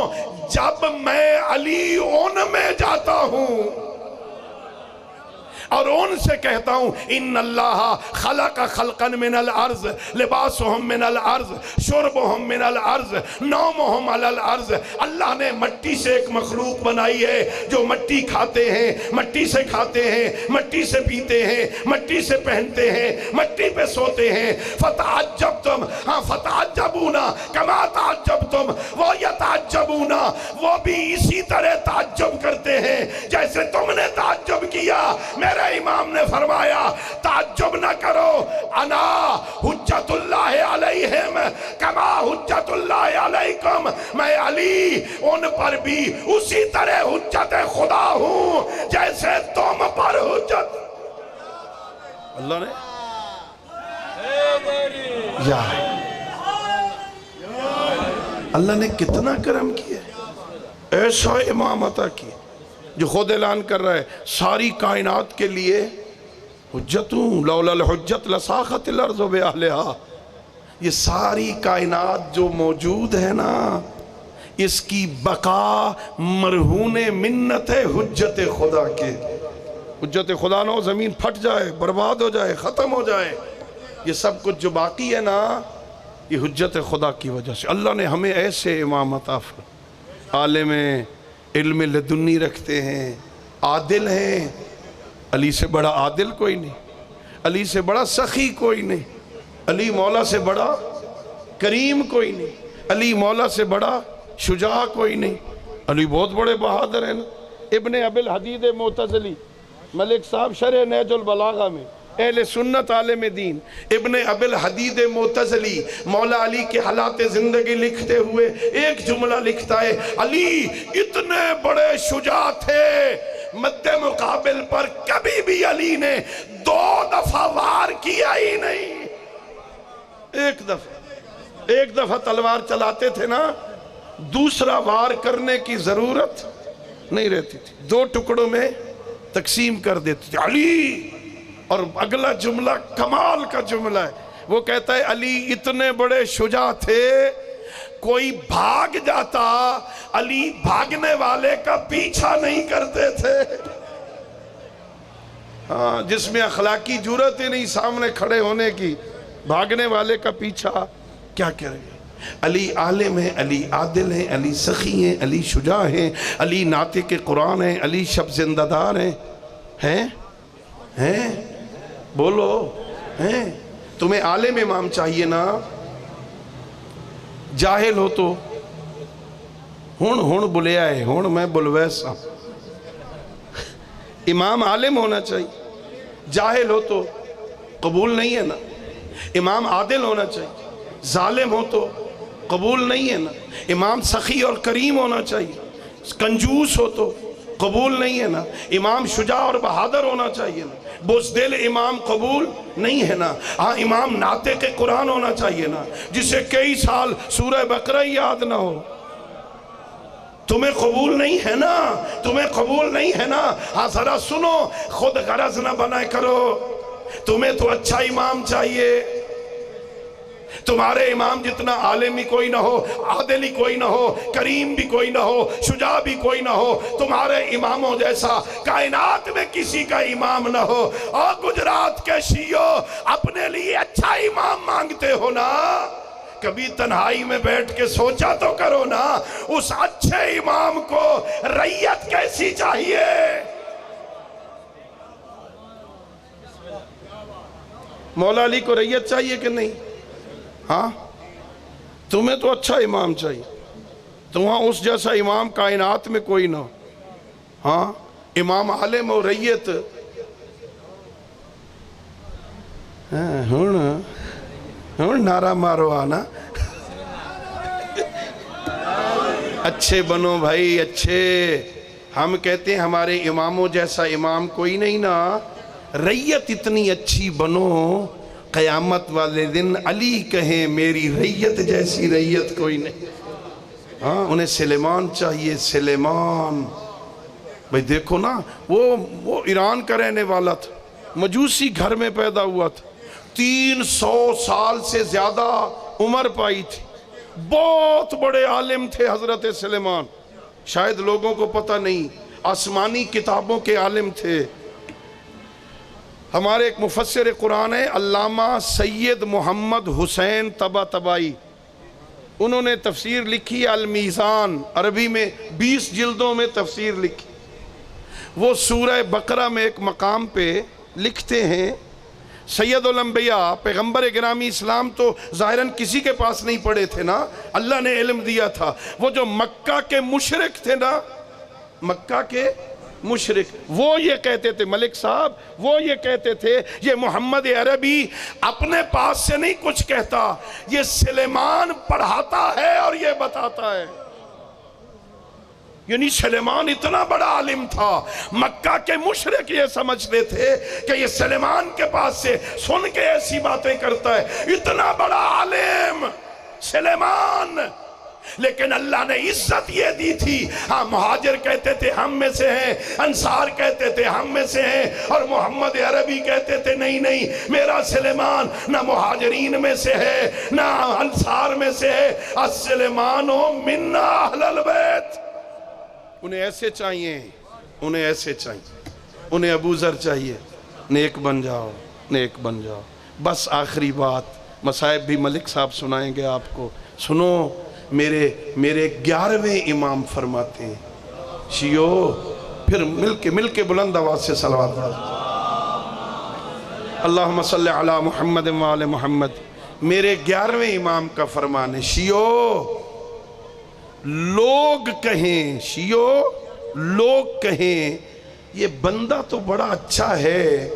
جب میں علی اون میں جاتا ہوں اور ان سے کہتا ہوں ان اللہ خلق خلقا من الارض, لباسہم من الارض, شربہم من الارض, نومہم علی الارض, اللہ نے مٹی سے ایک مخلوق بنائی ہے جو مٹی کھاتے ہیں, مٹی سے کھاتے ہیں, مٹی سے پیتے ہیں, مٹی سے پہنتے ہیں, مٹی پہ سوتے ہیں. فتعجبتم, ہاں فتعجبونا کما تعجبتم, وہ یتعجبونا, وہ بھی اسی طرح تعجب کرتے ہیں جیسے تم نے تعجب کیا. میرے امام نے فرمایا, تعجب نہ کرو, انا حجت اللہ علیہم کما حجت اللہ علیکم, میں علی ان پر بھی اسی طرح حجت خدا ہوں جیسے تم پر حجت. اللہ نے اللہ نے کتنا کرم کیا, ایسا امام عطا کیا جو خود اعلان کر رہا ہے ساری کائنات کے لیے حجتوں, لولا الحجت لساخت الارض باہلہا. یہ ساری کائنات جو موجود ہے نا, اس کی بقا مرہون منت ہے حجت خدا کے. حجت خدا نہ ہو, زمین پھٹ جائے, برباد ہو جائے, ختم ہو جائے. یہ سب کچھ جو باقی ہے نا, یہ حجت خدا کی وجہ سے. اللہ نے ہمیں ایسے امام عطا فرمائے, عالم علم لدنی رکھتے ہیں, عادل ہیں. علی سے بڑا عادل کوئی نہیں, علی سے بڑا سخی کوئی نہیں, علی مولا سے بڑا کریم کوئی نہیں, علی مولا سے بڑا شجاع کوئی نہیں. علی بہت بڑے بہادر ہیں نا. ابن ابی الحدید معتزلی, ملک صاحب شرح نہج البلاغہ میں اہل سنت عالم دین, ابن ابی الحدید معتزلی مولا علی کے حالات زندگی لکھتے ہوئے ایک جملہ لکھتا ہے, علی اتنے بڑے شجاع تھے, مد مقابل پر کبھی بھی علی نے 2 دفعہ وار کیا ہی نہیں. ایک دفعہ تلوار چلاتے تھے نا, دوسرا وار کرنے کی ضرورت نہیں رہتی تھی, 2 ٹکڑوں میں تقسیم کر دیتے تھے. علی, اور اگلا جملہ کمال کا جملہ ہے, وہ کہتا ہے علی اتنے بڑے شجاع تھے, کوئی بھاگ جاتا علی بھاگنے والے کا پیچھا نہیں کرتے تھے. ہاں, جس میں اخلاقی جرات ہی نہیں سامنے کھڑے ہونے کی, بھاگنے والے کا پیچھا کیا کریں گے. علی عالم ہیں, علی عادل ہیں, علی سخی ہیں, علی شجاع ہیں, علی ناطق قرآن ہیں, علی شب زندہ دار ہیں. ہیں بولو, ہیں. تمہیں عالم امام چاہیے نا, جاہل ہو تو ہون بلیا ہے, ہون میں بلویسا. امام عالم ہونا چاہیے, جاہل ہو تو قبول نہیں ہے نا. امام عادل ہونا چاہیے, ظالم ہو تو قبول نہیں ہے نا. امام سخی اور کریم ہونا چاہیے, کنجوس ہو تو قبول نہیں ہے نا. امام شجاع اور بہادر ہونا چاہیے نا, بزدل امام قبول نہیں ہے نا. ہاں امام ناطق قرآن ہونا چاہیے نا, جسے کئی سال سورہ بقرہ ہی یاد نہ ہو. تمہیں قبول نہیں ہے نا, تمہیں قبول نہیں ہے نا. ہاں ذرا سنو, خود غرض نہ بنائے کرو. تمہیں تو اچھا امام چاہیے. تمہارے امام جتنا عالم بھی کوئی نہ ہو, عادل ہی کوئی نہ ہو, کریم بھی کوئی نہ ہو, شجاع بھی کوئی نہ ہو. تمہارے اماموں جیسا کائنات میں کسی کا امام نہ ہو. اور گجرات کے شیعوں اپنے لیے اچھا امام مانگتے ہو نا, کبھی تنہائی میں بیٹھ کے سوچا تو کرو نا, اس اچھے امام کو رعیت کیسی چاہیے. مولا علی کو رعیت چاہیے کہ نہیں؟ ہاں تمہیں تو اچھا امام چاہیے. تمہاں اس جیسا امام کائنات میں کوئی نہ ہو. ہاں امام عالم و رعیت ہون نعرہ مارو آنا. اچھے بنو بھائی اچھے. ہم کہتے ہیں ہمارے اماموں جیسا امام کوئی نہیں نا. رعیت اتنی اچھی بنو, قیامت والے دن علی کہیں میری رعیت جیسی رعیت کوئی نہیں. ہاں انہیں سلیمان چاہیے, سلیمان. بھئی دیکھو نا, وہ ایران کا رہنے والا تھا, مجوسی گھر میں پیدا ہوا تھا, 300 سال سے زیادہ عمر پائی تھی. بہت بڑے عالم تھے حضرت سلیمان. شاید لوگوں کو پتہ نہیں, آسمانی کتابوں کے عالم تھے. ہمارے ایک مفسر قرآن ہے علامہ سید محمد حسین طباطبائی, انہوں نے تفسیر لکھی المیزان, عربی میں 20 جلدوں میں تفسیر لکھی. وہ سورہ بقرہ میں ایک مقام پہ لکھتے ہیں, سید الانبیاء پیغمبر گرامی اسلام تو ظاہراً کسی کے پاس نہیں پڑے تھے نا, اللہ نے علم دیا تھا. وہ جو مکہ کے مشرک تھے نا, مکہ کے مشرک, وہ یہ کہتے تھے, ملک صاحب وہ یہ کہتے تھے یہ محمد عربی اپنے پاس سے نہیں کچھ کہتا, یہ سلیمان پڑھاتا ہے اور یہ بتاتا ہے. یعنی سلیمان اتنا بڑا عالم تھا, مکہ کے مشرک یہ سمجھتے تھے کہ یہ سلیمان کے پاس سے سن کے ایسی باتیں کرتا ہے. اتنا بڑا عالم سلیمان, لیکن اللہ نے عزت یہ دی تھی. ہاں مہاجر کہتے تھے ہم میں سے ہیں, انصار کہتے تھے ہم میں سے ہیں, اور محمد عربی کہتے تھے نہیں نہیں میرا سلیمان نہ مہاجرین میں سے ہے نہ انصار میں سے ہے. السلیمان منا اہل البیت. انہیں ایسے چاہیے, انہیں ایسے چاہیے, انہیں ابو ذر چاہیے. نیک بن جاؤ, نیک بن جاؤ. بس آخری بات, مصائب بھی ملک صاحب سنائیں گے آپ کو. سنو, میرے 11ویں امام فرماتے ہیں, شیعو پھر مل کے بلند آواز سے صلوات پڑھو. اللہم صلی علی محمد و آل محمد. میرے 11ویں امام کا فرمان ہے, شیعو لوگ کہیں, شیعو لوگ کہیں یہ بندہ تو بڑا اچھا ہے,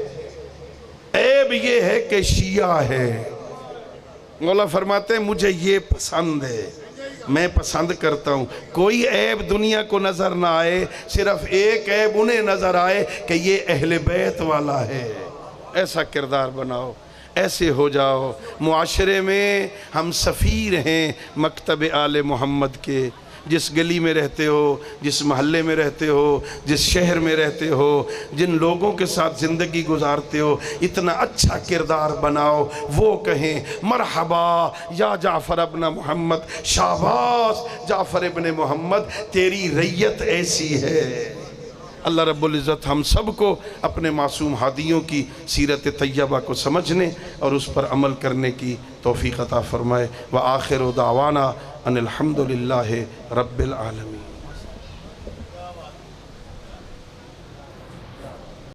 عیب یہ ہے کہ شیعہ ہے. مولا فرماتے ہیں مجھے یہ پسند ہے, میں پسند کرتا ہوں. کوئی عیب دنیا کو نظر نہ آئے, صرف ایک عیب انہیں نظر آئے کہ یہ اہل بیت والا ہے. ایسا کردار بناؤ, ایسے ہو جاؤ. معاشرے میں ہم سفیر ہیں مکتب آل محمد کے. جس گلی میں رہتے ہو, جس محلے میں رہتے ہو, جس شہر میں رہتے ہو, جن لوگوں کے ساتھ زندگی گزارتے ہو, اتنا اچھا کردار بناؤ. وہ کہیں مرحبا یا جعفر ابن محمد, شاباش جعفر ابن محمد, تیری رعیت ایسی ہے. اللہ رب العزت ہم سب کو اپنے معصوم ہادیوں کی سیرت طیبہ کو سمجھنے اور اس پر عمل کرنے کی توفیق عطا فرمائے. وآخر دعوانا ان الحمدللہ رب العالمین.